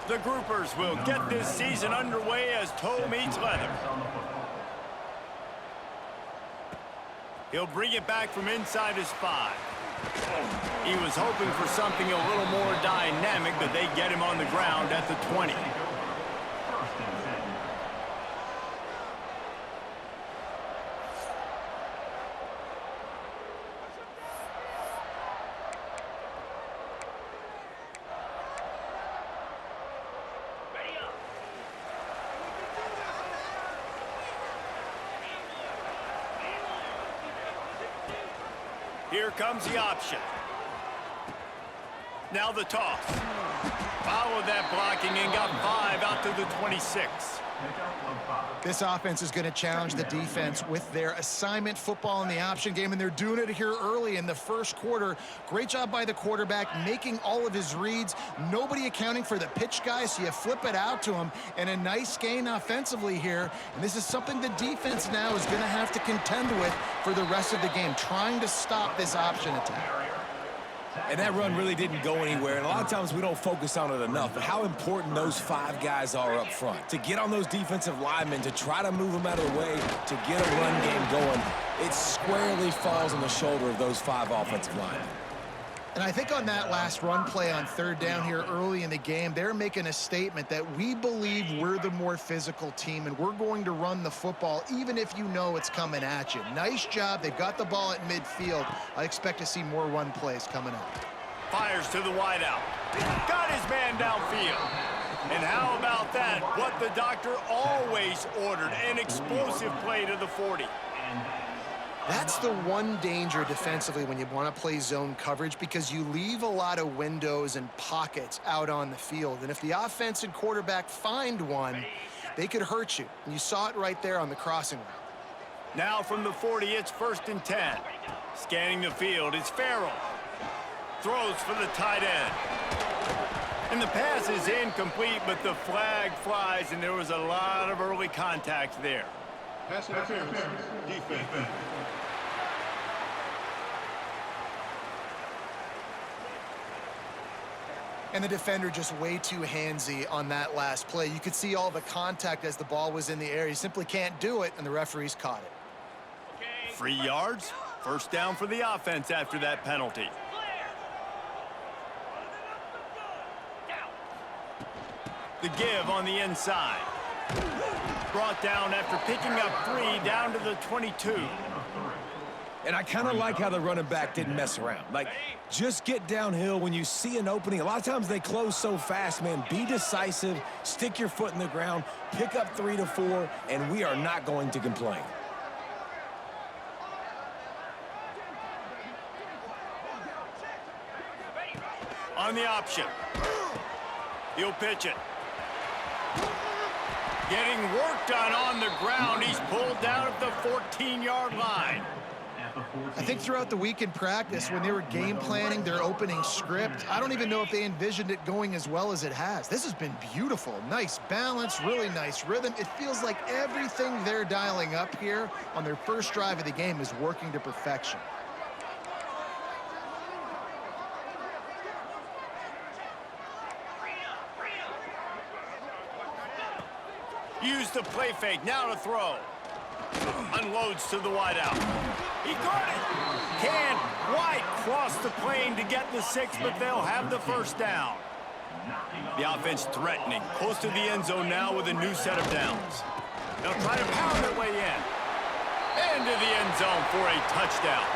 The Groupers will get this season underway as toe meets leather. He'll bring it back from inside his 5. He was hoping for something a little more dynamic, but they get him on the ground at the 20. Here comes the option. Now the toss. Followed that blocking and got 5 out to the 26. This offense is going to challenge the defense with their assignment football in the option game, and they're doing it here early in the first quarter. Great job by the quarterback, making all of his reads. Nobody accounting for the pitch guy, so you flip it out to him, and a nice gain offensively here. And this is something the defense now is going to have to contend with for the rest of the game, trying to stop this option attack. And that run really didn't go anywhere, and a lot of times we don't focus on it enough, but how important those 5 guys are up front. To get on those defensive linemen, to try to move them out of the way, to get a run game going, it squarely falls on the shoulder of those 5 offensive linemen. And I think on that last run play on 3rd down here early in the game, they're making a statement that we believe we're the more physical team and we're going to run the football even if you know it's coming at you. Nice job. They've got the ball at midfield. I expect to see more run plays coming up. Fires to the wideout. Got his man downfield. And how about that? What the doctor always ordered, an explosive play to the 40. That's the one danger defensively when you want to play zone coverage, because you leave a lot of windows and pockets out on the field. And if the offense and quarterback find one, they could hurt you. And you saw it right there on the crossing route. Now from the 40, it's 1st and 10. Scanning the field, it's Farrell. Throws for the tight end. And the pass is incomplete, but the flag flies, and there was a lot of early contact there. Pass interference, defense. And the defender just way too handsy on that last play. You could see all the contact as the ball was in the air. He simply can't do it, and the referees caught it. 3 yards, 1st down for the offense after that penalty. The give on the inside. Brought down after picking up 3 down to the 22. And I kind of like how the running back didn't mess around. Like, just get downhill when you see an opening. A lot of times they close so fast, man. Be decisive, stick your foot in the ground, pick up 3 to 4, and we are not going to complain. On the option. He'll pitch it. Getting work done on the ground. He's pulled down at the 14-yard line. I think throughout the week in practice, when they were game planning their opening script, I don't even know if they envisioned it going as well as it has. This has been beautiful. Nice balance, really nice rhythm. It feels like everything they're dialing up here on their first drive of the game is working to perfection. Use the play fake, now to throw. Unloads to the wideout. He caught it. Can't quite cross the plane to get the 6, but they'll have the 1st down. The offense threatening, close to the end zone now with a new set of downs. They'll try to pound their way in. Into the end zone for a touchdown.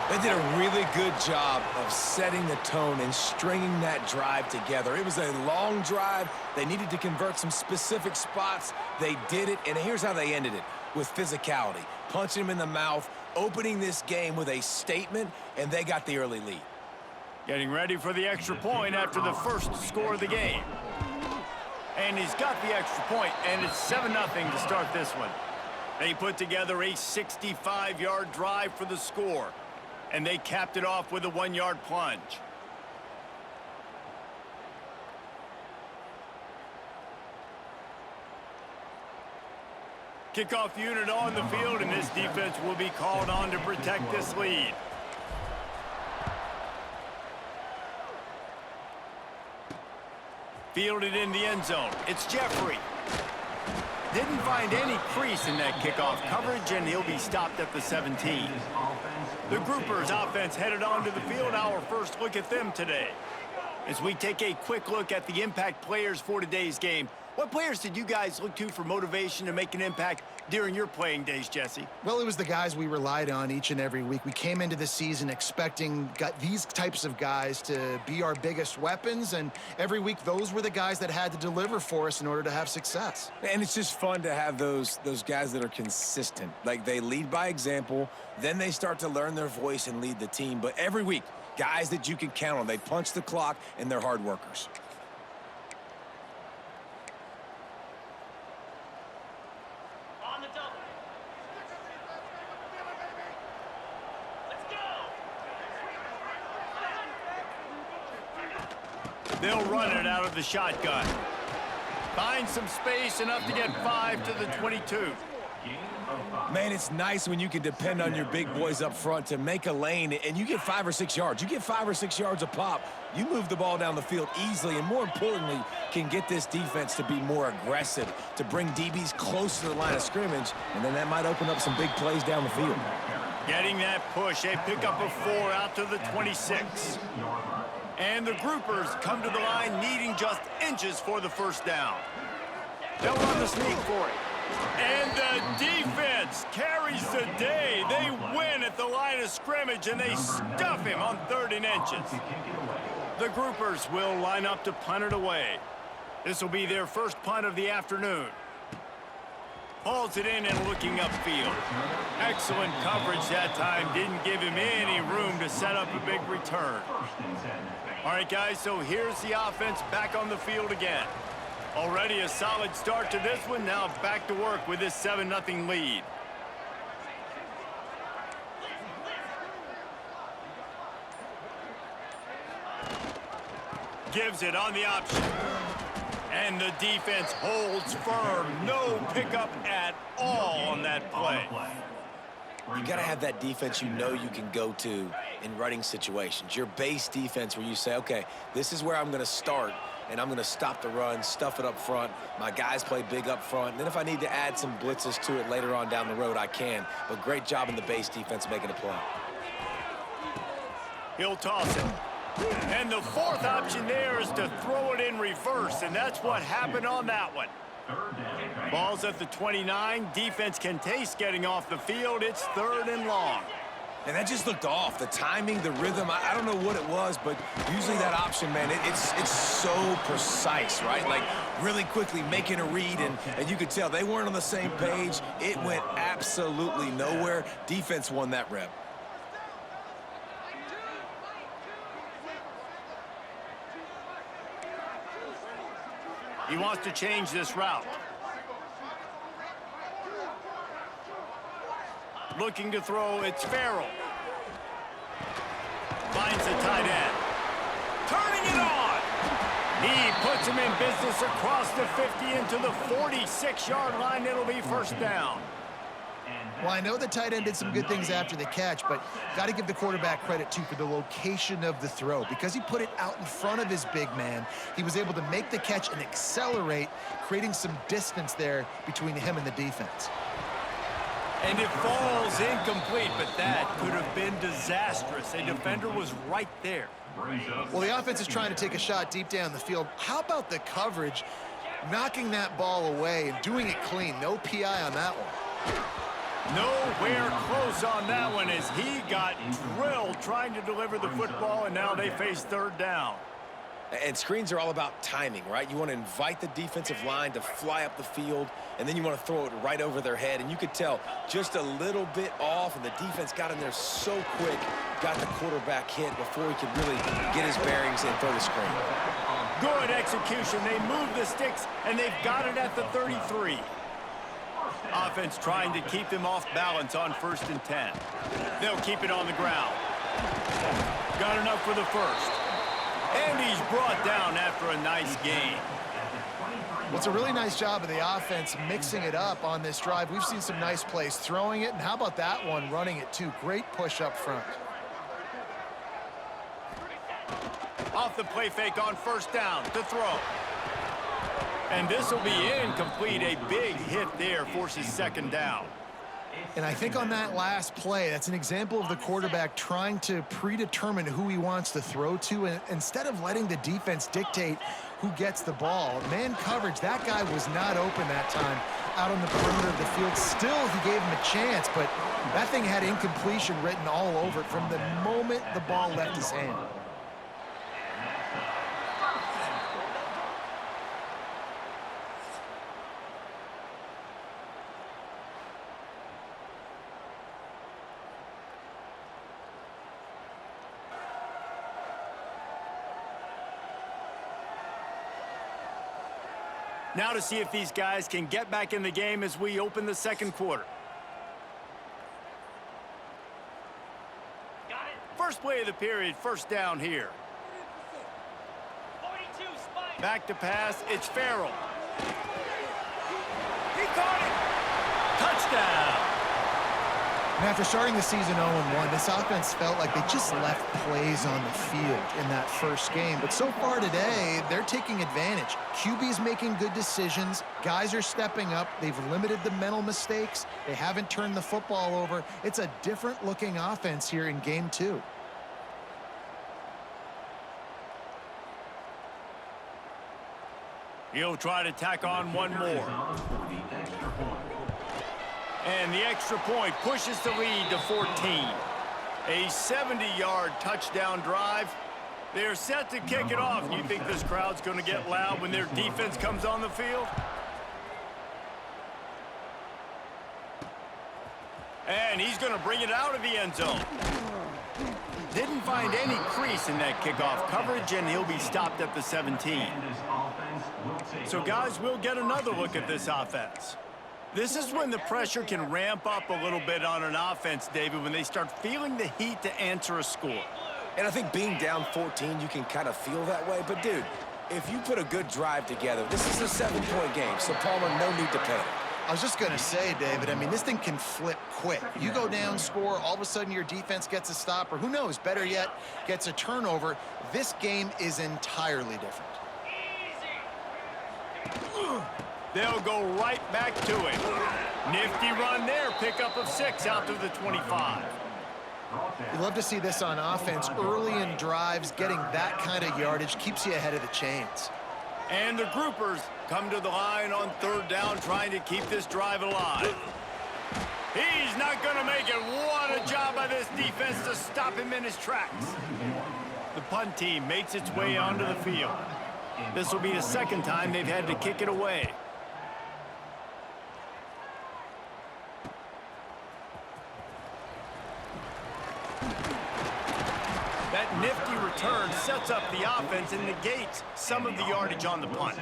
They did a really good job of setting the tone and stringing that drive together. It was a long drive. They needed to convert some specific spots. They did it, and here's how they ended it, with physicality. Punching him in the mouth, opening this game with a statement, and they got the early lead. Getting ready for the extra point after the first score of the game. And he's got the extra point, and it's 7-0 to start this one. They put together a 65-yard drive for the score. And they capped it off with a 1-yard plunge. Kickoff unit on the field, and this defense will be called on to protect this lead. Fielded in the end zone. It's Jeffrey. Didn't find any crease in that kickoff coverage, and he'll be stopped at the 17. The Groupers offense headed onto the field. Our first look at them today. As we take a quick look at the impact players for today's game, what players did you guys look to for motivation to make an impact during your playing days, Jesse? Well, it was the guys we relied on each and every week. We came into the season expecting these types of guys to be our biggest weapons, and every week those were the guys that had to deliver for us in order to have success. And it's just fun to have those guys that are consistent. Like, they lead by example, then they start to learn their voice and lead the team. But every week, guys that you can count on. They punch the clock, and they're hard workers. They'll run it out of the shotgun. Find some space, enough to get 5 to the 22. Man, it's nice when you can depend on your big boys up front to make a lane, and you get 5 or 6 yards. You get 5 or 6 yards a pop, you move the ball down the field easily, and more importantly, can get this defense to be more aggressive, to bring DBs close to the line of scrimmage, and then that might open up some big plays down the field. Getting that push, a pickup of 4 out to the 26. And the Groupers come to the line needing just inches for the first down. They'll run the sneak for it. And the defense carries the day. They win at the line of scrimmage, and they stuff him on 3rd and inches. The Groupers will line up to punt it away. This will be their first punt of the afternoon. Hauls it in and looking upfield. Excellent coverage that time. Didn't give him any room to set up a big return. All right, guys, so here's the offense back on the field again. Already a solid start to this one. Now back to work with this 7-0 lead. Gives it on the option. And the defense holds firm. No pickup at all on that play. You got to have that defense you know you can go to in running situations. Your base defense where you say, okay, this is where I'm going to start, and I'm going to stop the run, stuff it up front. My guys play big up front. And then if I need to add some blitzes to it later on down the road, I can. But great job in the base defense making a play. He'll toss it. And the 4th option there is to throw it in reverse, and that's what happened on that one. Ball's at the 29. Defense can taste getting off the field. It's 3rd and long. And that just looked off. The timing, the rhythm, I don't know what it was, but usually that option, man, it's so precise, right? Like, really quickly making a read, and you could tell they weren't on the same page. It went absolutely nowhere. Defense won that rep. He wants to change this route. Looking to throw, it's Farrell. Finds the tight end. Turning it on. He puts him in business across the 50 into the 46-yard line. It'll be 1st down. Well, I know the tight end did some good things after the catch, but got to give the quarterback credit, too, for the location of the throw. Because he put it out in front of his big man, he was able to make the catch and accelerate, creating some distance there between him and the defense. And it falls incomplete, but that could have been disastrous. A defender was right there. Well, the offense is trying to take a shot deep down the field. How about the coverage, knocking that ball away and doing it clean? No PI on that one. Nowhere close on that one as he got drilled trying to deliver the football, and now they face 3rd down. And screens are all about timing, right? You want to invite the defensive line to fly up the field, and then you want to throw it right over their head. And you could tell just a little bit off, and the defense got in there so quick, got the quarterback hit before he could really get his bearings and throw the screen. Good execution. They move the sticks, and they've got it at the 33. Offense trying to keep them off balance on 1st and 10. They'll keep it on the ground. Got enough for the 1st. And he's brought down after a nice gain. Well, it's a really nice job of the offense mixing it up on this drive. We've seen some nice plays throwing it, and how about that one running it too? Great push up front. Off the play fake on 1st down to throw. And this will be incomplete. A big hit there forces second down. And I think on that last play, that's an example of the quarterback trying to predetermine who he wants to throw to, and instead of letting the defense dictate who gets the ball. Man coverage, that guy was not open that time out on the perimeter of the field. Still, he gave him a chance, but that thing had incompletion written all over it from the moment the ball left his hand. Now to see if these guys can get back in the game as we open the second quarter. First play of the period, first down here. Back to pass, it's Farrell. He caught it! Touchdown! And after starting the season 0-1, this offense felt like they just left plays on the field in that first game. But so far today, they're taking advantage. QB's making good decisions. Guys are stepping up. They've limited the mental mistakes. They haven't turned the football over. It's a different-looking offense here in Game 2. He'll try to tack on one more. And the extra point pushes the lead to 14. A 70-yard touchdown drive. They're set to kick it off. You think this crowd's going to get loud when their defense comes on the field? And he's going to bring it out of the end zone. Didn't find any crease in that kickoff coverage, and he'll be stopped at the 17. So guys, we'll get another look at this offense. This is when the pressure can ramp up a little bit on an offense, David, when they start feeling the heat to answer a score. And I think being down 14, you can kind of feel that way. But, dude, if you put a good drive together, this is a 7-point game, so Palmer, no need to panic. I was just going to say, David, I mean, this thing can flip quick. You go down, score, all of a sudden your defense gets a stop, or who knows, better yet, gets a turnover. This game is entirely different. They'll go right back to it. Nifty run there, pickup of 6 out to the 25. You love to see this on offense. Early in drives, getting that kind of yardage keeps you ahead of the chains. And the groupers come to the line on third down, trying to keep this drive alive. He's not going to make it. What a job by this defense to stop him in his tracks. The punt team makes its way onto the field. This will be the second time they've had to kick it away. That nifty return sets up the offense and negates some of the yardage on the punt.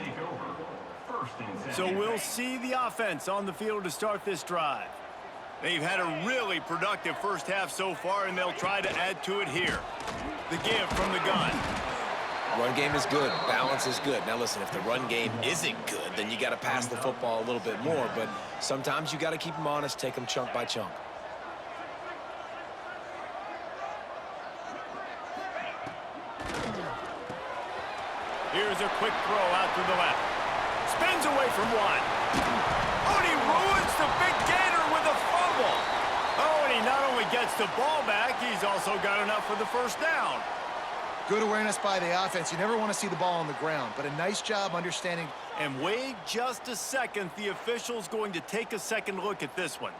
So we'll see the offense on the field to start this drive. They've had a really productive first half so far, and they'll try to add to it here. The give from the gun. Run game is good. Balance is good. Now, listen, if the run game isn't good, then you got to pass the football a little bit more. But sometimes you got to keep them honest, take them chunk by chunk. Here's a quick throw out to the left. Spins away from one. Oh, and he ruins the big gator with a fumble. Oh, and he not only gets the ball back, he's also got enough for the first down. Good awareness by the offense. You never want to see the ball on the ground, but a nice job understanding. And wait just a second. The official's going to take a second look at this one.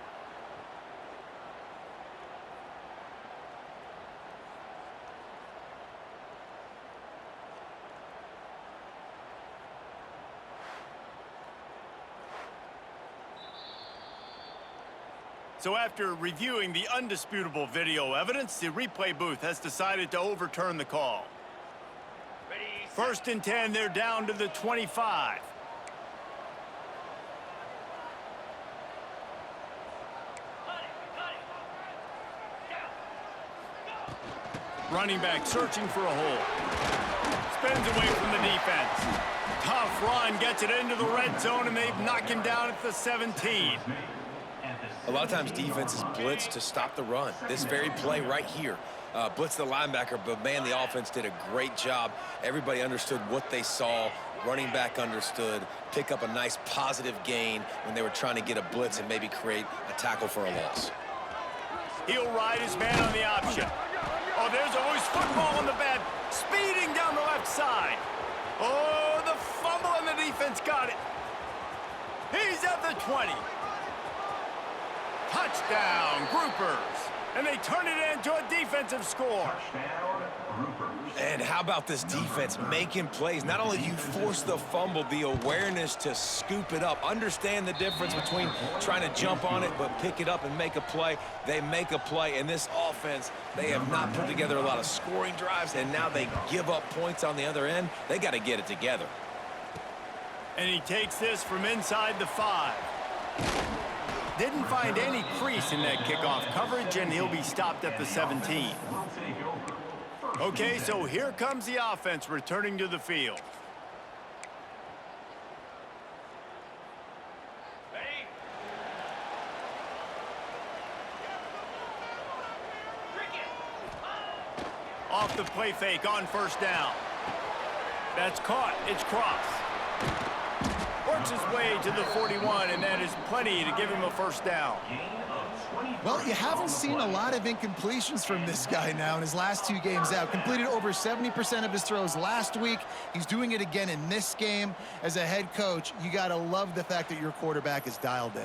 So after reviewing the undisputable video evidence, the replay booth has decided to overturn the call. First and 10, they're down to the 25. Running back searching for a hole. Spins away from the defense. Tough run, gets it into the red zone, and they've knocked him down at the 17. A lot of times defenses blitz to stop the run. This very play right here. Blitz the linebacker, but man, the offense did a great job. Everybody understood what they saw. Running back understood. Pick up a nice positive gain when they were trying to get a blitz and maybe create a tackle for a loss. He'll ride his man on the option. Oh, there's a loose football on the bed. Speeding down the left side. Oh, the fumble and the defense got it. He's at the 20. Touchdown, Groupers. And they turn it into a defensive score. And how about this defense making plays? Not only do you force the fumble, the awareness to scoop it up. Understand the difference between trying to jump on it but pick it up and make a play. They make a play. And this offense, they have not put together a lot of scoring drives, and now they give up points on the other end. They got to get it together. And he takes this from inside the 5. Didn't find any crease in that kickoff coverage, and he'll be stopped at the 17. Okay, so here comes the offense returning to the field. Off the play fake on first down. That's caught. It's Cross. Works his way to the 41, and that is plenty to give him a first down. Well, you haven't seen a lot of incompletions from this guy now in his last 2 games out. Completed over 70% of his throws last week. He's doing it again in this game. As a head coach, you got to love the fact that your quarterback is dialed in.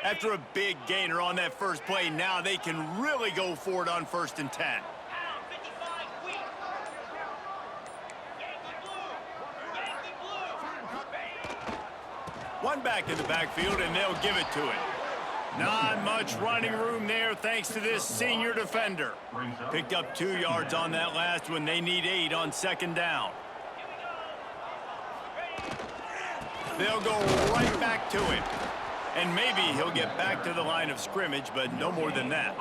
After a big gainer on that first play, now they can really go for it on 1st and 10. One back in the backfield, and they'll give it to it. Not much running room there thanks to this senior defender. Picked up 2 yards on that last one. They need 8 on 2nd down. They'll go right back to him. And maybe he'll get back to the line of scrimmage, but no more than that.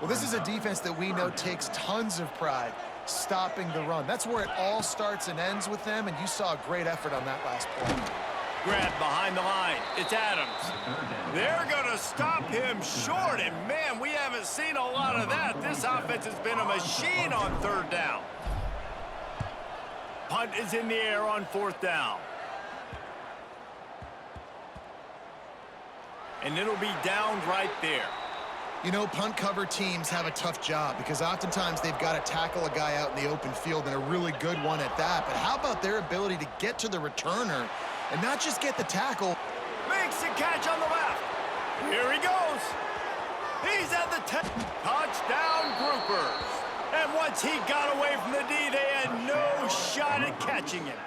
Well, this is a defense that we know takes tons of pride stopping the run. That's where it all starts and ends with them, and you saw a great effort on that last play. Grab behind the line. It's Adams. They're going to stop him short, and man, we haven't seen a lot of that. This offense has been a machine on 3rd down. Punt is in the air on 4th down. And it'll be downed right there. You know, punt cover teams have a tough job because oftentimes they've got to tackle a guy out in the open field, and a really good one at that. But how about their ability to get to the returner and not just get the tackle? Makes the catch on the left. Here he goes. He's at the 10. Touchdown, Groupers. And once he got away from the D, they had no shot at catching it.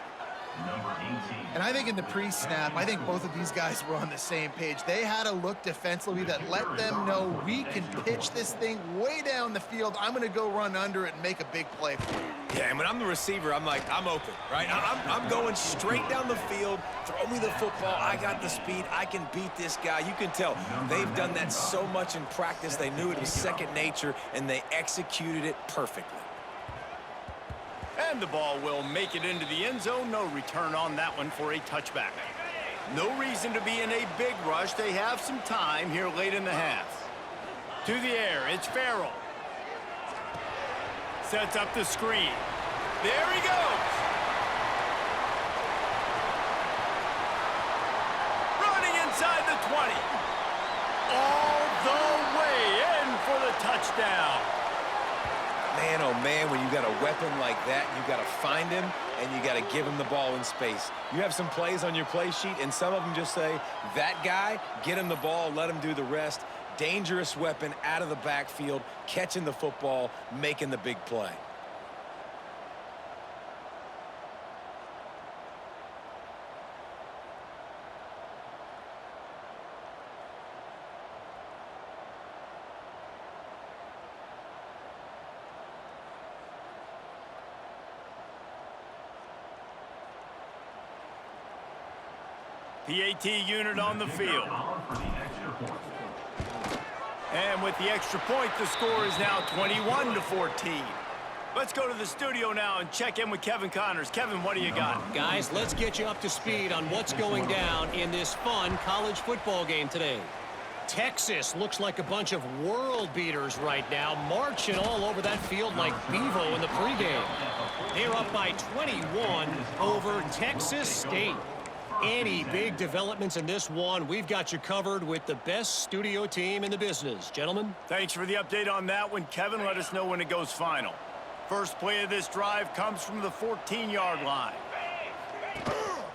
And I think in the pre-snap, I think both of these guys were on the same page. They had a look defensively that let them know we can pitch this thing way down the field. I'm going to go run under it and make a big play for you. Yeah, and when I'm the receiver, I'm like, I'm open, right? I'm going straight down the field. Throw me the football. I got the speed. I can beat this guy. You can tell they've done that so much in practice. They knew it was second nature, and they executed it perfectly. And the ball will make it into the end zone. No return on that one for a touchback. No reason to be in a big rush. They have some time here late in the half. To the air, it's Farrell. Sets up the screen. There he goes. Running inside the 20. All the way in for the touchdown. Man, oh man, when you got a weapon like that, you got to find him and you got to give him the ball in space. You have some plays on your play sheet, and some of them just say, that guy, get him the ball, let him do the rest. Dangerous weapon out of the backfield, catching the football, making the big play. PAT unit on the field. And with the extra point, the score is now 21-14. Let's go to the studio now and check in with Kevin Connors. Kevin, what do you got? Guys, let's get you up to speed on what's going down in this fun college football game today. Texas looks like a bunch of world beaters right now, marching all over that field like Bevo in the pregame. They're up by 21 over Texas State. Any big developments in this one, we've got you covered with the best studio team in the business. Gentlemen? Thanks for the update on that one, Kevin. Let us know when it goes final. First play of this drive comes from the 14-yard line.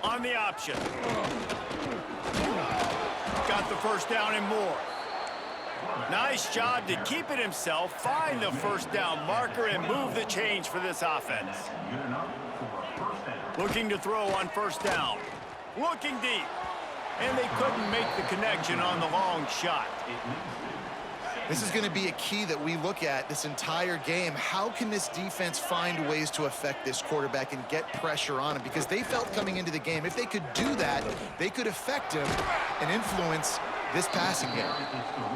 On the option. Got the first down and more. Nice job to keep it himself, find the first down marker, and move the change for this offense. Looking to throw on first down. Looking deep. And they couldn't make the connection on the long shot. This is going to be a key that we look at this entire game. How can this defense find ways to affect this quarterback and get pressure on him? Because they felt coming into the game, if they could do that, they could affect him and influence this passing game.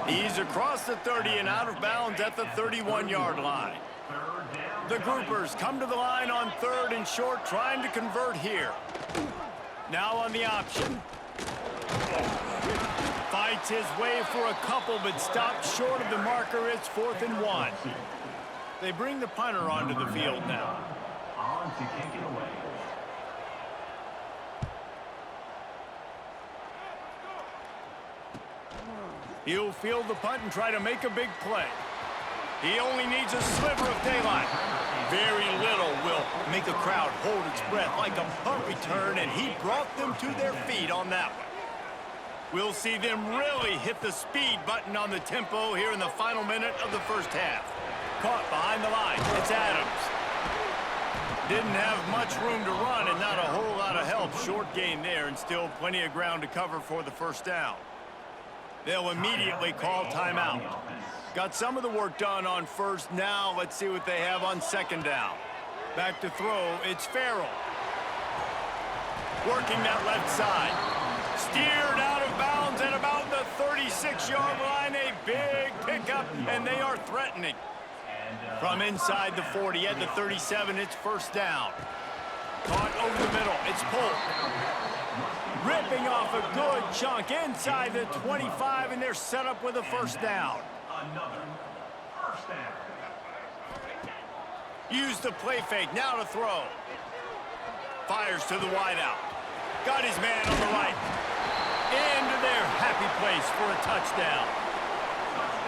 He's across the 30 and out of bounds at the 31-yard line. The Groupers come to the line on third and short, trying to convert here. Now on the option. Fights his way for a couple, but stops short of the marker. It's 4th and 1. They bring the punter onto the field now. On to kick it away. He'll field the punt and try to make a big play. He only needs a sliver of daylight. Very little will make a crowd hold its breath like a punt return, and he brought them to their feet on that one. We'll see them really hit the speed button on the tempo here in the final minute of the first half. Caught behind the line. It's Adams. Didn't have much room to run and not a whole lot of help. Short gain there and still plenty of ground to cover for the first down. They'll immediately call timeout. Got some of the work done on first. Now let's see what they have on second down. Back to throw. It's Farrell. Working that left side. Steered out of bounds at about the 36-yard line. A big pickup, and they are threatening. From inside the 40 at the 37, it's first down. Caught over the middle. It's Polk. Ripping off a good chunk inside the 25, and they're set up with a first down. Another first down. Use the play fake. Now to throw. Fires to the wideout. Got his man on the right. Into their happy place for a touchdown.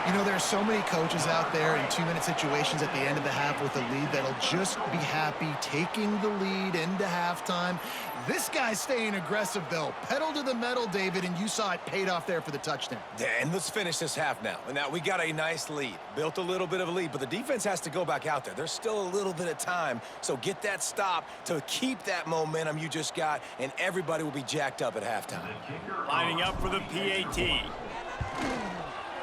You know, there's so many coaches out there in two-minute situations at the end of the half with a lead that'll just be happy taking the lead into halftime. This guy's staying aggressive, though. Pedal to the metal, David, and you saw it paid off there for the touchdown. Yeah, and let's finish this half now. And now we got a nice lead. Built a little bit of a lead, but the defense has to go back out there. There's still a little bit of time, so get that stop to keep that momentum you just got, and everybody will be jacked up at halftime. Lining up for the PAT.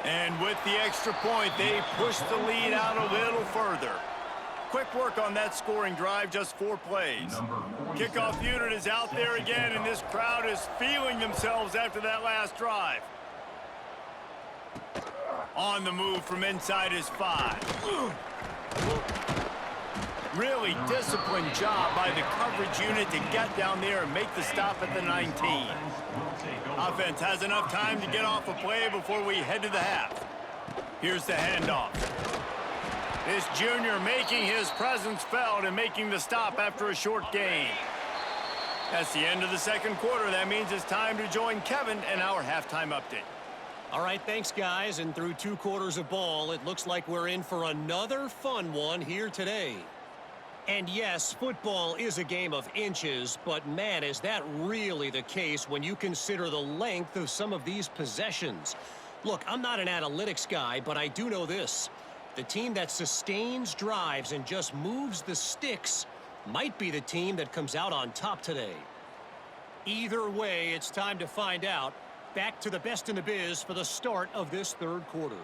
And with the extra point, they push the lead out a little further. Quick work on that scoring drive, just 4 plays. Kickoff unit is out there again, and this crowd is feeling themselves after that last drive. On the move from inside his 5. Really disciplined job by the coverage unit to get down there and make the stop at the 19. Offense has enough time to get off a play before we head to the half. Here's the handoff. This junior making his presence felt and making the stop after a short gain. That's the end of the second quarter. That means it's time to join Kevin and our halftime update. All right, thanks, guys. And through 2 quarters of ball, it looks like we're in for another fun one here today. And yes, football is a game of inches, but man, is that really the case when you consider the length of some of these possessions. Look, I'm not an analytics guy, but I do know this. The team that sustains drives and just moves the sticks might be the team that comes out on top today. Either way, it's time to find out. Back to the best in the biz for the start of this third quarter.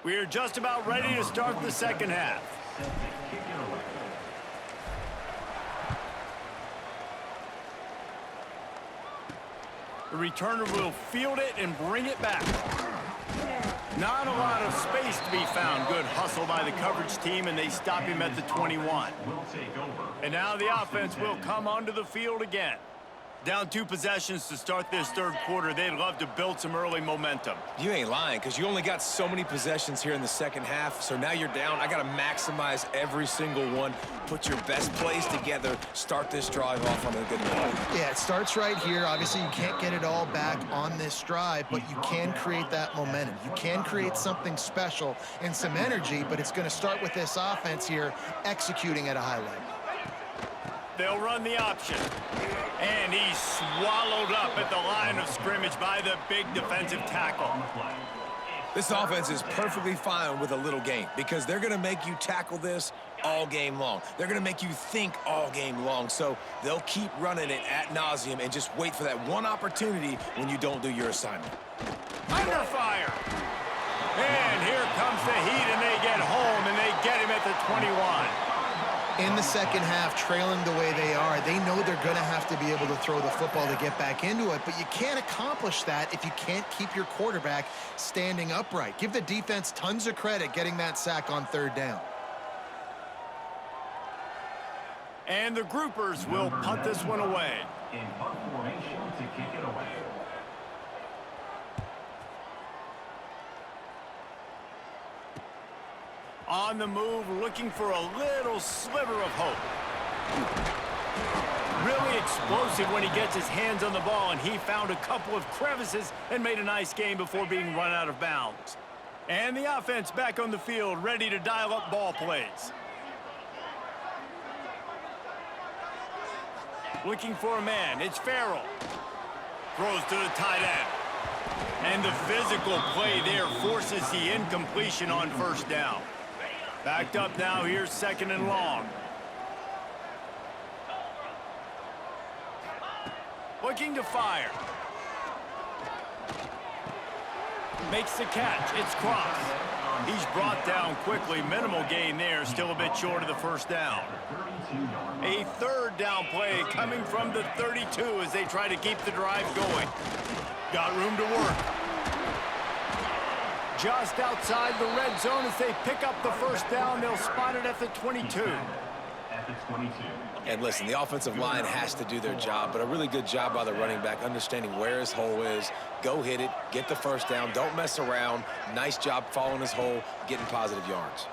We are just about ready to start the second half. The returner will field it and bring it back. Not a lot of space to be found. Good hustle by the coverage team, and they stop him at the 21. And now the offense will come onto the field again. Down 2 possessions to start this third quarter. They'd love to build some early momentum. You ain't lying, because you only got so many possessions here in the second half, so now you're down. I got to maximize every single one, put your best plays together, start this drive off on a good note. Yeah, it starts right here. Obviously, you can't get it all back on this drive, but you can create that momentum. You can create something special and some energy, but it's going to start with this offense here executing at a high level. They'll run the option. And he's swallowed up at the line of scrimmage by the big defensive tackle. This offense is perfectly fine with a little game because they're going to make you tackle this all game long. They're going to make you think all game long. So they'll keep running it ad nauseum and just wait for that one opportunity when you don't do your assignment. Under fire. And here comes the heat, and they get home, and they get him at the 21. In the second half, trailing the way they are, they know they're going to have to be able to throw the football to get back into it, but you can't accomplish that if you can't keep your quarterback standing upright. Give the defense tons of credit getting that sack on third down. And the groupers will punt this one away. In punt formation to kick it away. On the move, looking for a little sliver of hope. Really explosive when he gets his hands on the ball, and he found a couple of crevices and made a nice game before being run out of bounds. And the offense back on the field, ready to dial up ball plays. Looking for a man, it's Farrell. Throws to the tight end. And the physical play there forces the incompletion on first down. Backed up now, here's second and long. Looking to fire. Makes the catch, it's Cross. He's brought down quickly, minimal gain there, still a bit short of the first down. A third down play coming from the 32 as they try to keep the drive going. Got room to work. Just outside the red zone as they pick up the first down. They'll spot it at the 22. At the 22. And listen, the offensive line has to do their job, but a really good job by the running back, understanding where his hole is. Go hit it, get the first down, don't mess around. Nice job following his hole, getting positive yards.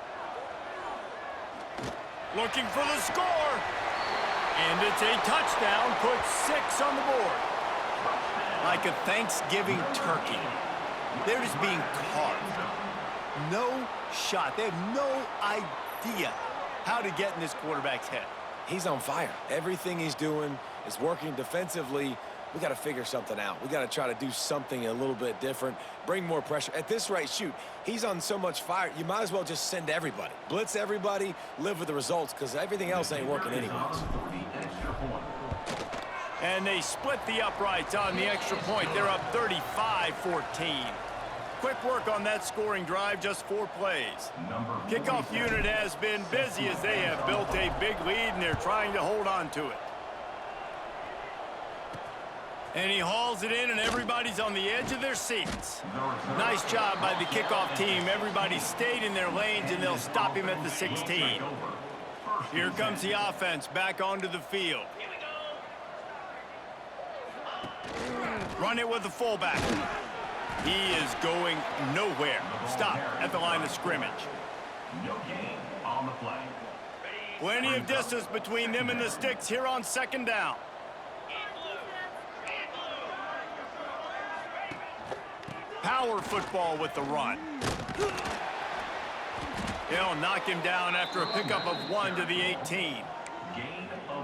Looking for the score. And it's a touchdown, puts 6 on the board. Like a Thanksgiving turkey. They're just being carved. No shot. They have no idea how to get in this quarterback's head. He's on fire. Everything he's doing is working defensively. We got to figure something out. We got to try to do something a little bit different, bring more pressure. At this rate, shoot, he's on so much fire, you might as well just send everybody. Blitz everybody, live with the results, because everything else ain't working anyways. And they split the uprights on the extra point. They're up 35-14. Quick work on that scoring drive, just 4 plays. Kickoff unit has been busy as they have built a big lead, and they're trying to hold on to it. And he hauls it in, and everybody's on the edge of their seats. Nice job by the kickoff team. Everybody stayed in their lanes, and they'll stop him at the 16. Here comes the offense back onto the field. Run it with the fullback. He is going nowhere. Stop at the line of scrimmage. No gain on the play. Plenty of distance between them and the sticks here on second down. Power football with the run. They'll knock him down after a pickup of 1 to the 18.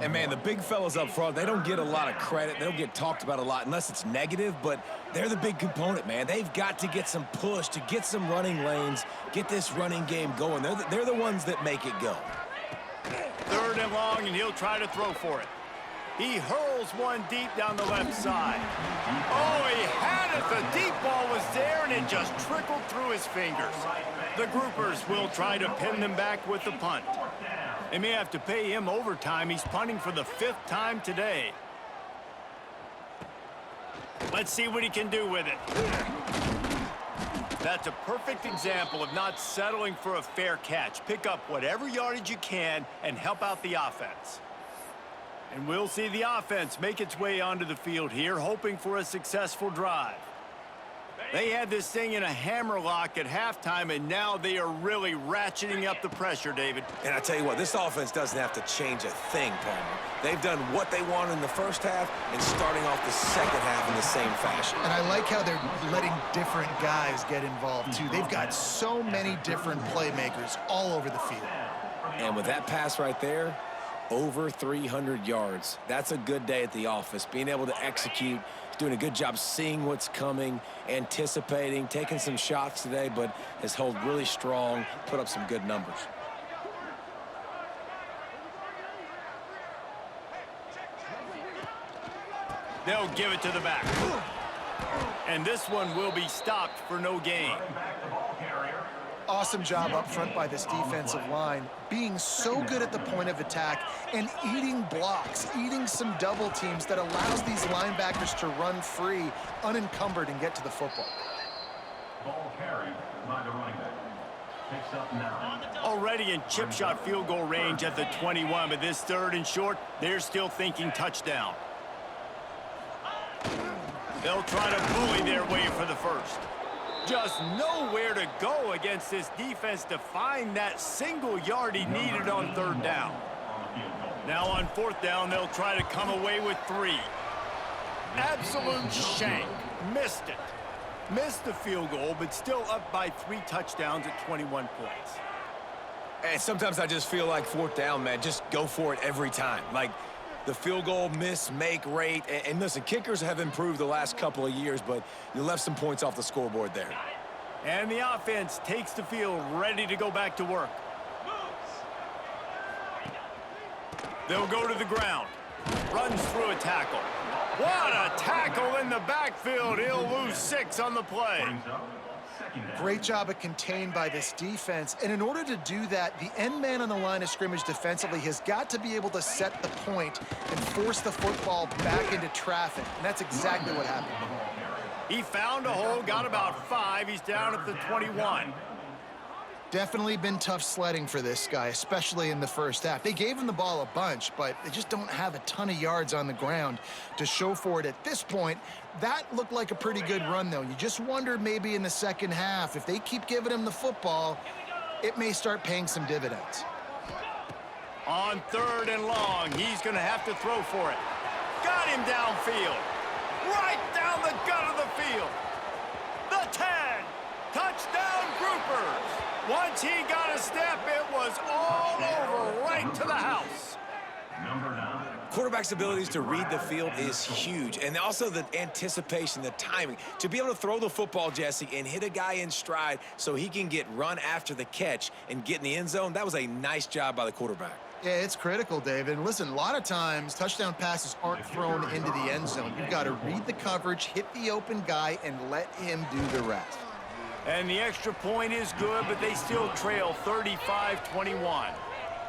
And, man, the big fellas up front, they don't get a lot of credit. They don't get talked about a lot unless it's negative, but they're the big component, man. They've got to get some push, to get some running lanes, get this running game going. They're the ones that make it go. Third and long, and he'll try to throw for it. He hurls one deep down the left side. Oh, he had it. The deep ball was there, and it just trickled through his fingers. The groupers will try to pin them back with the punt. They may have to pay him overtime. He's punting for the 5th time today. Let's see what he can do with it. That's a perfect example of not settling for a fair catch. Pick up whatever yardage you can and help out the offense. And we'll see the offense make its way onto the field here, hoping for a successful drive. They had this thing in a hammerlock at halftime, and now they are really ratcheting up the pressure, David. And I tell you what, this offense doesn't have to change a thing, Palmer. They've done what they wanted in the first half and starting off the second half in the same fashion. And I like how they're letting different guys get involved, too. They've got so many different playmakers all over the field. And with that pass right there, over 300 yards. That's a good day at the office. Being able to execute, doing a good job seeing what's coming, anticipating, taking some shots today, but has held really strong, put up some good numbers. They'll give it to the back. And this one will be stopped for no gain. Awesome job up front by this defensive line, being so good at the point of attack and eating blocks, eating some double teams that allows these linebackers to run free, unencumbered, and get to the football. Ball carried by the running back. Picks up now. Already in chip shot field goal range at the 21, but this 3rd and short, they're still thinking touchdown. They'll try to bully their way for the 1st. Just nowhere to go against this defense to find that single yard he needed on 3rd down. Now on 4th down, they'll try to come away with 3. Absolute shank. Missed it. Missed the field goal, but still up by 3 touchdowns at 21 points. And sometimes I just feel like 4th down, man, just go for it every time. Like the field goal miss-make rate. And listen, kickers have improved the last couple of years, but you left some points off the scoreboard there. And the offense takes the field, ready to go back to work. They'll go to the ground. Runs through a tackle. What a tackle in the backfield. He'll lose 6 on the play. Great job of contained by this defense. And in order to do that, the end man on the line of scrimmage defensively has got to be able to set the point and force the football back into traffic. And that's exactly what happened. He found a hole, got about 5. He's down at the 21. Definitely been tough sledding for this guy, especially in the first half. They gave him the ball a bunch, but they just don't have a ton of yards on the ground to show for it at this point. That looked like a pretty good run, though. You just wonder maybe in the second half, if they keep giving him the football, it may start paying some dividends. On 3rd and long, he's going to have to throw for it. Got him downfield. Right down the gut of the field. The 10. Touchdown, Groupers. Once he got a step, it was all over, right to the house. Number 9. Quarterback's abilities to read the field is huge. And also the anticipation, the timing. To be able to throw the football, Jesse, and hit a guy in stride so he can get run after the catch and get in the end zone, that was a nice job by the quarterback. Yeah, it's critical, David. And listen, a lot of times, touchdown passes aren't thrown into the end zone. You've got to read the coverage, hit the open guy, and let him do the rest. And the extra point is good, but they still trail 35-21.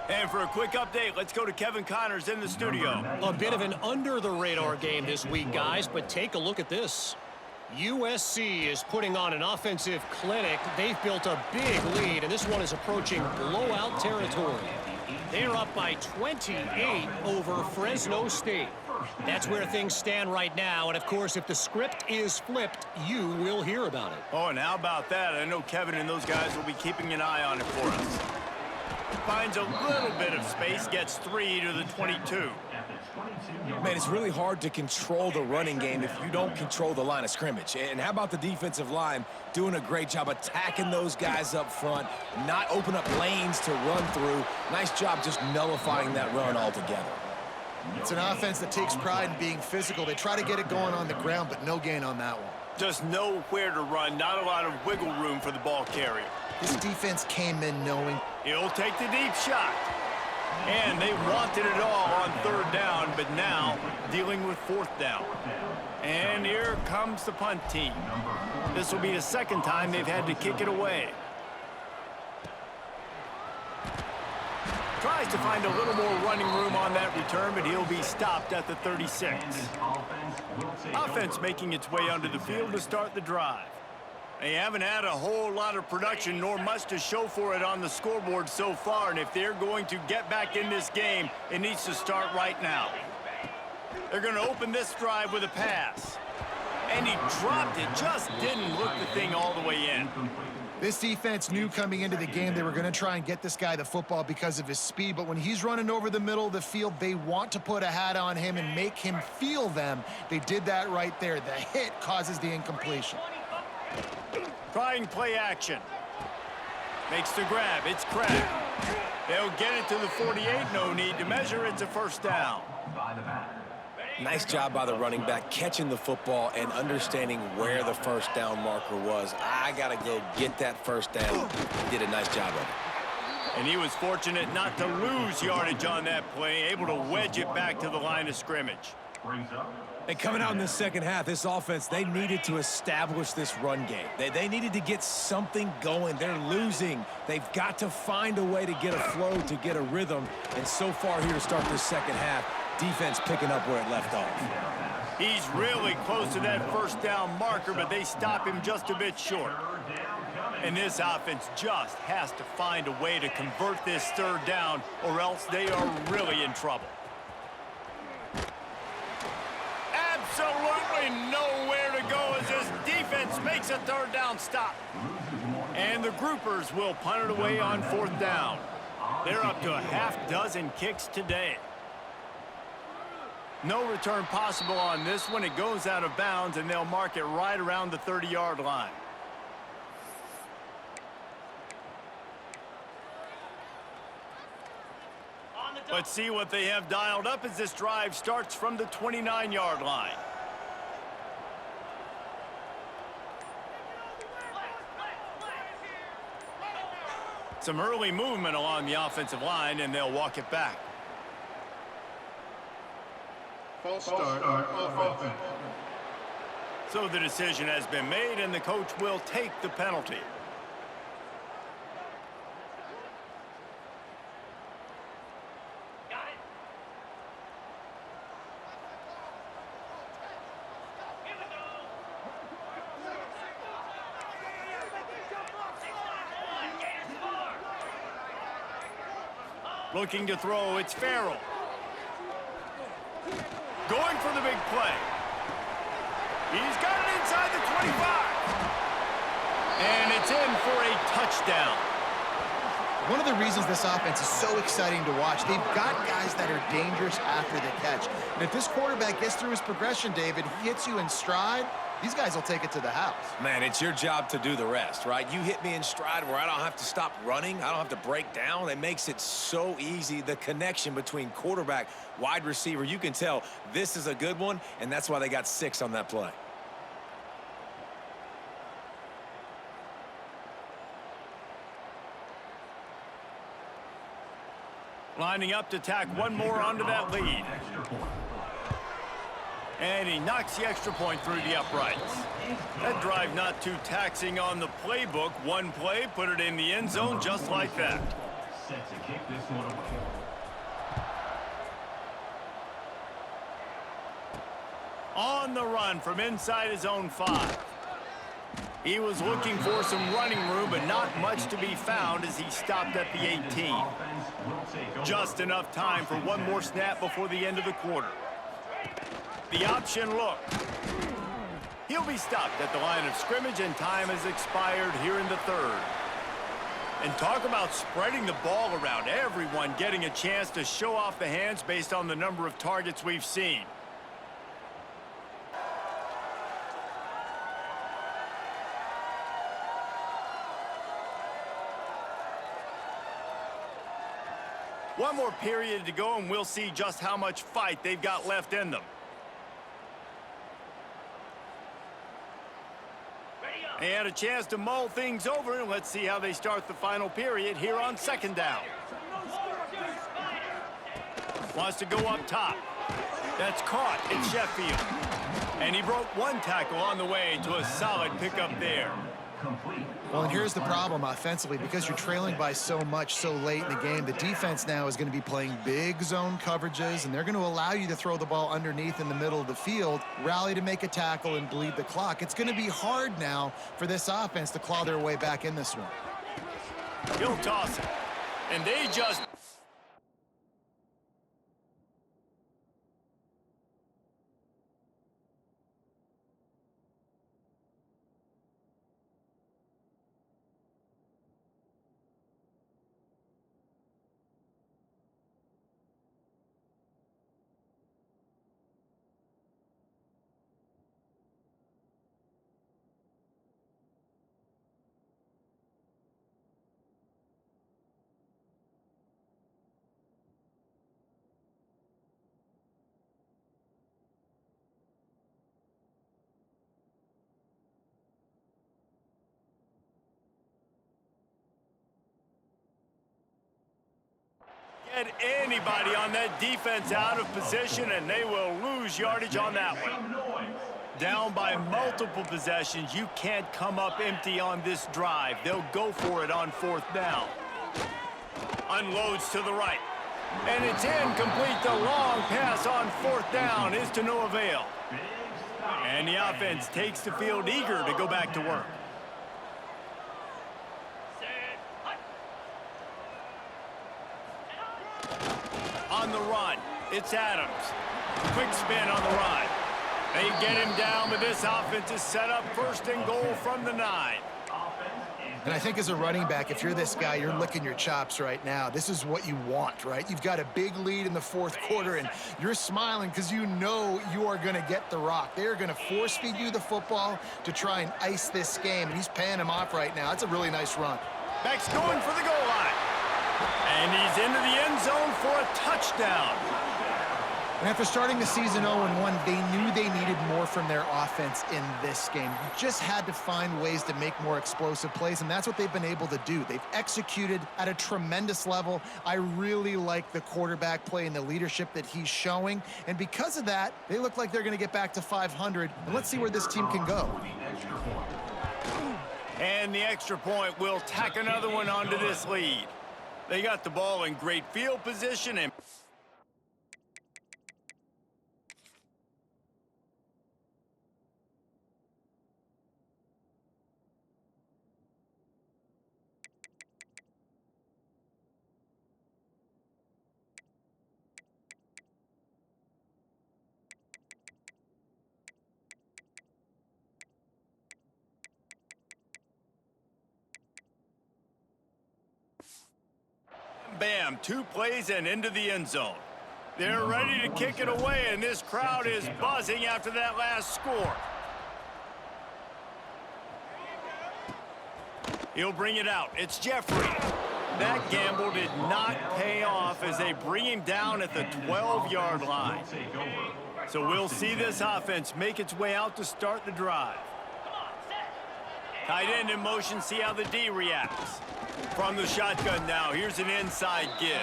And for a quick update, let's go to Kevin Connors in the studio. A bit of an under-the-radar game this week, guys, but take a look at this. USC is putting on an offensive clinic. They've built a big lead, and this one is approaching blowout territory. They're up by 28 over Fresno State. That's where things stand right now, and of course, if the script is flipped, you will hear about it. Oh, and how about that? I know Kevin and those guys will be keeping an eye on it for us. Finds a little bit of space, gets 3 to the 22. Man, it's really hard to control the running game if you don't control the line of scrimmage. And how about the defensive line doing a great job attacking those guys up front, not open up lanes to run through. Nice job just nullifying that run altogether. It's an offense that takes pride in being physical. They try to get it going on the ground, but no gain on that one. Just nowhere to run, not a lot of wiggle room for the ball carrier. This defense came in knowing He'll take the deep shot. And they wanted it all on third down, but now dealing with fourth down. And here comes the punt team. This will be the second time they've had to kick it away. Tries to find a little more running room on that return, but he'll be stopped at the 36. Offense making its way onto the field to start the drive. They haven't had a whole lot of production nor much to show for it on the scoreboard so far, and if they're going to get back in this game, it needs to start right now. They're going to open this drive with a pass. And he dropped it, just didn't look the thing all the way in. This defense knew coming into the game they were going to try and get this guy the football because of his speed, but when he's running over the middle of the field, they want to put a hat on him and make him feel them. They did that right there. The hit causes the incompletion. Trying play action. Makes the grab. It's cracked. They'll get it to the 48. No need to measure. It's a first down. Nice job by the running back catching the football and understanding where the first down marker was. I got to go get that first down. He did a nice job of it. And he was fortunate not to lose yardage on that play, able to wedge it back to the line of scrimmage. And coming out in the second half, this offense, they needed to establish this run game. They needed to get something going. They're losing. They've got to find a way to get a flow, to get a rhythm. And so far here to start this second half, defense picking up where it left off. He's really close to that first down marker, but they stop him just a bit short. And this offense just has to find a way to convert this third down, or else they are really in trouble. Absolutely nowhere to go as this defense makes a third down stop. And the groupers will punt it away on fourth down. They're up to a half-dozen kicks today. No return possible on this one. It goes out of bounds, and they'll mark it right around the 30-yard line. Let's see what they have dialed up as this drive starts from the 29-yard line. Some early movement along the offensive line, and they'll walk it back. False start offense. So the decision has been made, and the coach will take the penalty. Looking to throw, it's Farrell. Going for the big play. He's got it inside the 25. And it's in for a touchdown. One of the reasons this offense is so exciting to watch, they've got guys that are dangerous after the catch. And if this quarterback gets through his progression, David, he hits you in stride, these guys will take it to the house. Man, it's your job to do the rest, right? You hit me in stride where I don't have to stop running. I don't have to break down. It makes it so easy. The connection between quarterback, wide receiver, you can tell this is a good one, and that's why they got 6 on that play. Lining up to tack one more onto that lead. And he knocks the extra point through the uprights. That drive not too taxing on the playbook. One play, put it in the end zone just like that. Set to kick this one away. On the run from inside his own 5. He was looking for some running room, but not much to be found as he stopped at the 18. Just enough time for one more snap before the end of the quarter. The option look. He'll be stopped at the line of scrimmage, and time has expired here in the third. And talk about spreading the ball around. Everyone getting a chance to show off the hands based on the number of targets we've seen. One more period to go, and we'll see just how much fight they've got left in them. They had a chance to mull things over, and let's see how they start the final period here on second down. Wants to go up top. That's caught. It's Sheffield. And he broke one tackle on the way to a solid pickup there. Complete. Well, and here's the problem offensively. Because you're trailing by so much so late in the game, the defense now is going to be playing big zone coverages, and they're going to allow you to throw the ball underneath in the middle of the field, rally to make a tackle, and bleed the clock. It's going to be hard now for this offense to claw their way back in this one. He'll toss it. And they just... Get anybody on that defense out of position, and they will lose yardage on that one. Down by multiple possessions, you can't come up empty on this drive. They'll go for it on 4th down. Unloads to the right. And it's incomplete. The long pass on 4th down is to no avail. And the offense takes the field eager to go back to work. On the run, it's Adams. Quick spin on the run. They get him down, but this offense is set up 1st and goal from the 9. And I think as a running back, if you're this guy, you're licking your chops right now. This is what you want, right? You've got a big lead in the 4th quarter, and you're smiling because you know you are going to get the rock. They're going to force feed you the football to try and ice this game, and he's paying him off right now. That's a really nice run. Beck's going for the goal line. And he's into the end zone for a touchdown. And after starting the season 0-1, they knew they needed more from their offense in this game. You just had to find ways to make more explosive plays, and that's what they've been able to do. They've executed at a tremendous level. I really like the quarterback play and the leadership that he's showing. And because of that, they look like they're going to get back to 500. And let's see where this team can go. And the extra point will tack another one onto this lead. They got the ball in great field position and... Bam, 2 plays and into the end zone. They're ready to kick it away, and this crowd is buzzing after that last score. He'll bring it out. It's Jeffrey. That gamble did not pay off as they bring him down at the 12-yard line. So we'll see this offense make its way out to start the drive. Tight end in motion, see how the D reacts. From the shotgun now, here's an inside give.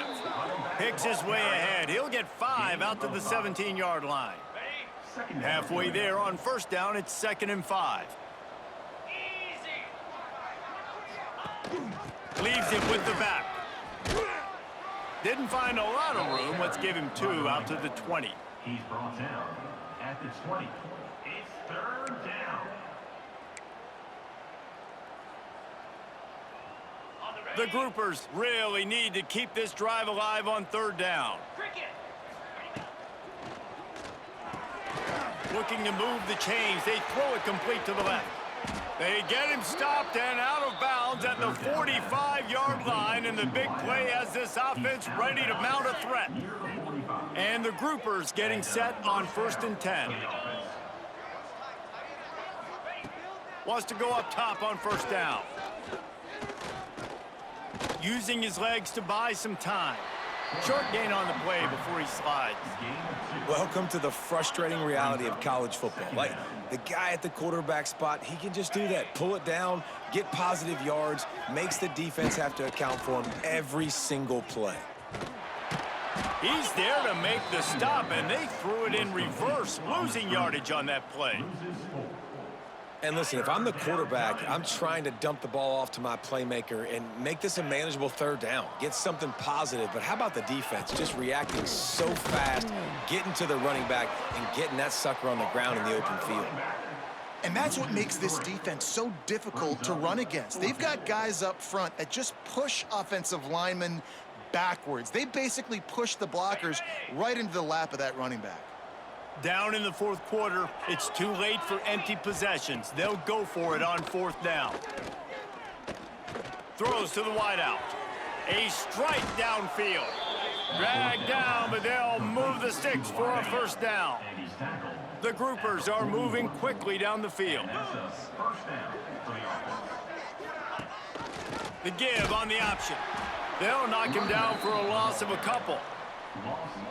Picks his way ahead. He'll get 5 out to the 17-yard line. Halfway there on 1st down, it's 2nd and 5. Leaves it with the back. Didn't find a lot of room. Let's give him 2 out to the 20. He's brought down at the 20. It's 3rd down. The groupers really need to keep this drive alive on 3rd down. Looking to move the chains. They throw it complete to the left. They get him stopped and out of bounds at the 45-yard line, and the big play has this offense ready to mount a threat. And the groupers getting set on 1st and 10. Wants to go up top on 1st down. Using his legs to buy some time. Short gain on the play before he slides. Welcome to the frustrating reality of college football. Like, the guy at the quarterback spot, he can just do that. Pull it down, get positive yards, makes the defense have to account for him every single play. He's there to make the stop, and they threw it in reverse, losing yardage on that play. And listen, if I'm the quarterback, I'm trying to dump the ball off to my playmaker and make this a manageable third down. Get something positive. But how about the defense? Just reacting so fast, getting to the running back, and getting that sucker on the ground in the open field. And that's what makes this defense so difficult to run against. They've got guys up front that just push offensive linemen backwards. They basically push the blockers right into the lap of that running back. Down in the fourth quarter, it's too late for empty possessions. They'll go for it on fourth down. Throws to the wideout. A strike downfield. Dragged down, but they'll move the sticks for a first down. The groupers are moving quickly down the field. The give on the option. They'll knock him down for a loss of a couple.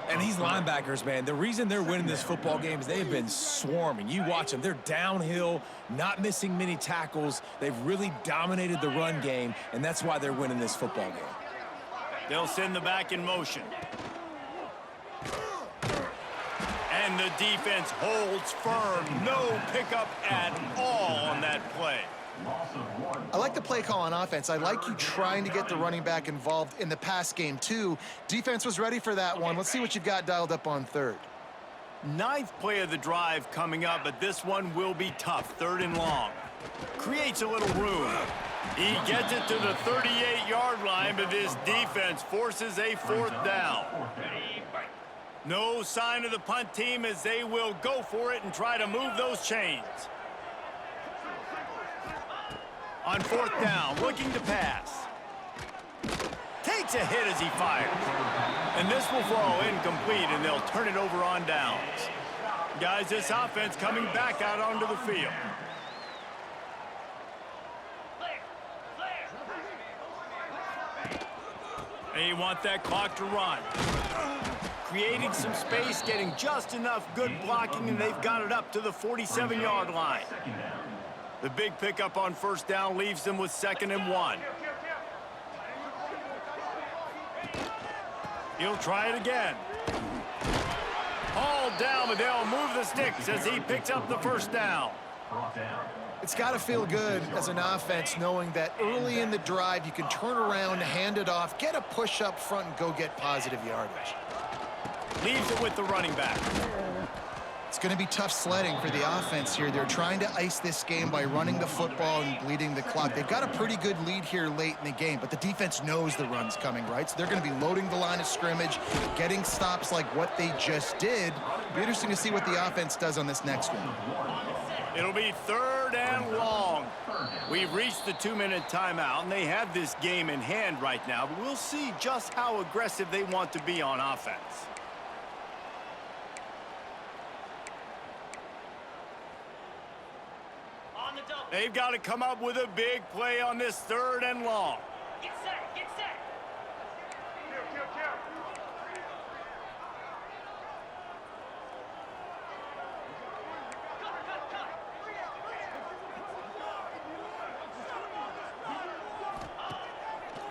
And these linebackers, man, the reason they're winning this football game is they've been swarming. You watch them. They're downhill, not missing many tackles. They've really dominated the run game, and that's why they're winning this football game. They'll send the back in motion. And the defense holds firm. No pickup at all on that play. I like the play call on offense. I like you trying to get the running back involved in the pass game, too. Defense was ready for that one. Let's see what you've got dialed up on third. Ninth play of the drive coming up, but this one will be tough. Third and long. Creates a little room. He gets it to the 38-yard line, but this defense forces a fourth down. No sign of the punt team as they will go for it and try to move those chains. On fourth down, looking to pass. Takes a hit as he fires. And this will fall incomplete, and they'll turn it over on downs. Guys, this offense coming back out onto the field. They want that clock to run. Creating some space, getting just enough good blocking, and they've got it up to the 47-yard line. The big pickup on first down leaves them with 2nd and 1. He'll try it again. Hauled down, but they'll move the sticks as he picks up the first down. It's got to feel good as an offense knowing that early in the drive you can turn around, hand it off, get a push up front, and go get positive yardage. Leaves it with the running back. It's going to be tough sledding for the offense here. They're trying to ice this game by running the football and bleeding the clock. They've got a pretty good lead here late in the game, but the defense knows the run's coming, right? So they're going to be loading the line of scrimmage, getting stops like what they just did. It'll be interesting to see what the offense does on this next one. It'll be 3rd and long. We've reached the 2-minute timeout, and they have this game in hand right now, but we'll see just how aggressive they want to be on offense. They've got to come up with a big play on this 3rd and long. Get set, get set.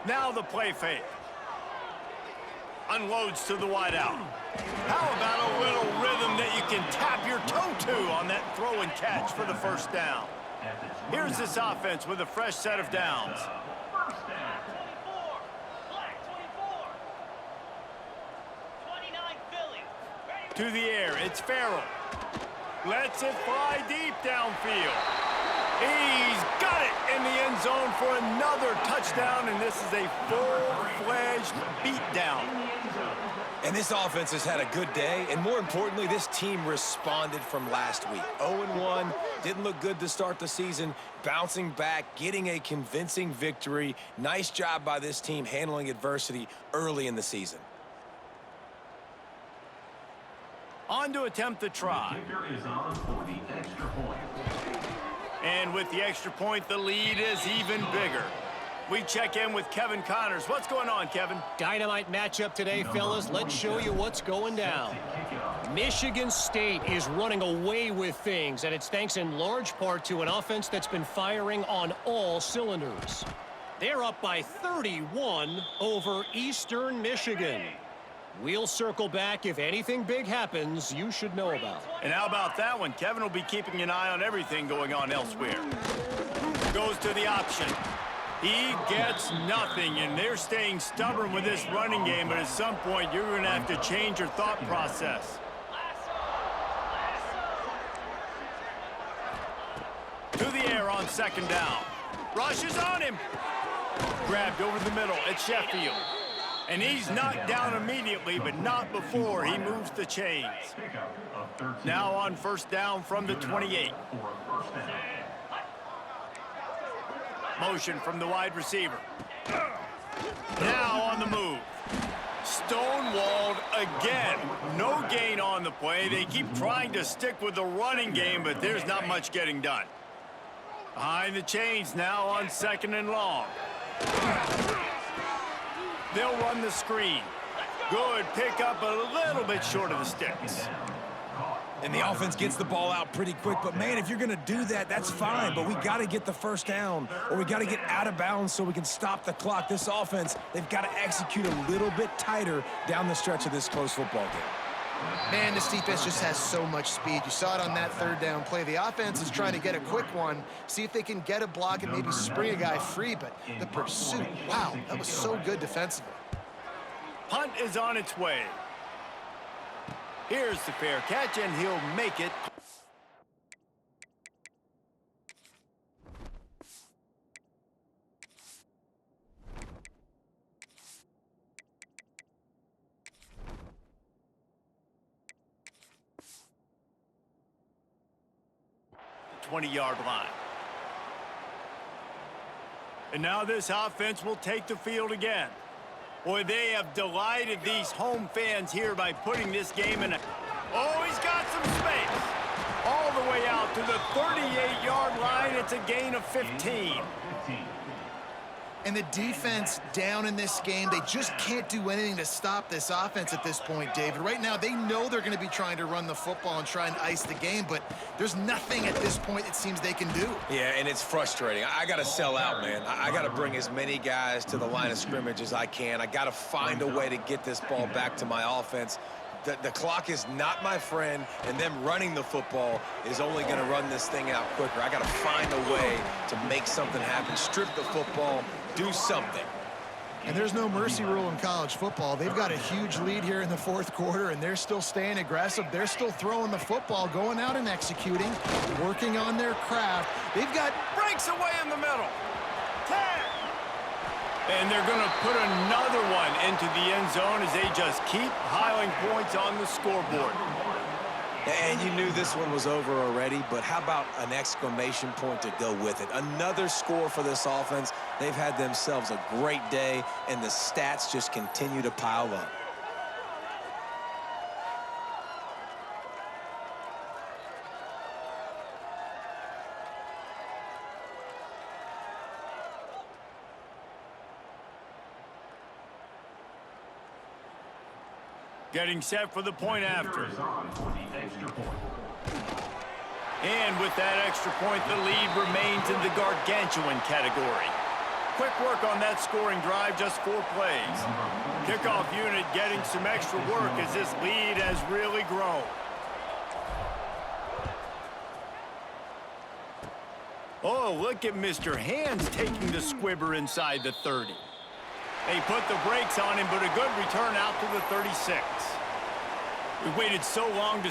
Now the play fake. Unloads to the wideout. How about a little rhythm that you can tap your toe to on that throw and catch for the first down? Here's this offense with a fresh set of downs. 24. Black 24. 29 Philly. Ready. To the air, it's Farrell. Lets it fly deep downfield. He's got it in the end zone for another touchdown, and this is a full-fledged beatdown. And this offense has had a good day, and more importantly, this team responded from last week. 0-1, didn't look good to start the season, bouncing back, getting a convincing victory. Nice job by this team handling adversity early in the season. On to attempt the try. Kicker is on for the extra point. And with the extra point, the lead is even bigger. We check in with Kevin Connors. What's going on, Kevin? Dynamite matchup today, fellas. Let's show you what's going down. Michigan State is running away with things, and it's thanks in large part to an offense that's been firing on all cylinders. They're up by 31 over Eastern Michigan. We'll circle back if anything big happens you should know about. And how about that one? Kevin will be keeping an eye on everything going on elsewhere. Goes to the option. He gets nothing, and they're staying stubborn with this running game, but at some point, you're going to have to change your thought process. To the air on second down. Rushes on him. Grabbed over the middle at Sheffield. And he's knocked down immediately, but not before he moves the chains. Now on first down from the 28. Motion from the wide receiver. Now on the move. Stonewalled again. No gain on the play. They keep trying to stick with the running game, but there's not much getting done. Behind the chains now on second and long. They'll run the screen. Good pick up a little bit short of the sticks. And the offense gets the ball out pretty quick. But, man, if you're going to do that, that's fine. But we got to get the first down, or we got to get out of bounds so we can stop the clock. This offense, they've got to execute a little bit tighter down the stretch of this close football game. Man, this defense just has so much speed. You saw it on that third down play. The offense is trying to get a quick one, see if they can get a block and maybe spring a guy free. But the pursuit, wow, that was so good defensively. Punt is on its way. Here's the fair catch, and he'll make it. The 20-yard line. And now this offense will take the field again. Boy, they have delighted these home fans here by putting this game in a... Oh, he's got some space. All the way out to the 38-yard line. It's a gain of 15. And the defense down in this game, they just can't do anything to stop this offense at this point, David. Right now, they know they're going to be trying to run the football and try and ice the game, but there's nothing at this point it seems they can do. Yeah, and it's frustrating. I got to sell out, man. I got to bring as many guys to the line of scrimmage as I can. I got to find a way to get this ball back to my offense. The clock is not my friend, and them running the football is only going to run this thing out quicker. I got to find a way to make something happen, strip the football, do something. And there's no mercy rule in college football. They've got a huge lead here in the fourth quarter, and they're still staying aggressive. They're still throwing the football, going out and executing, working on their craft. They've got... Breaks away in the middle. 10. And they're going to put another one into the end zone as they just keep piling points on the scoreboard. And you knew this one was over already, but how about an exclamation point to go with it? Another score for this offense. They've had themselves a great day, and the stats just continue to pile up. Getting set for the point after. And with that extra point, the lead remains in the gargantuan category. Quick work on that scoring drive, just 4 plays. Kickoff unit getting some extra work as this lead has really grown. Oh, look at Mr. Hands taking the squibber inside the 30. They put the brakes on him, but a good return out to the 36. We waited so long to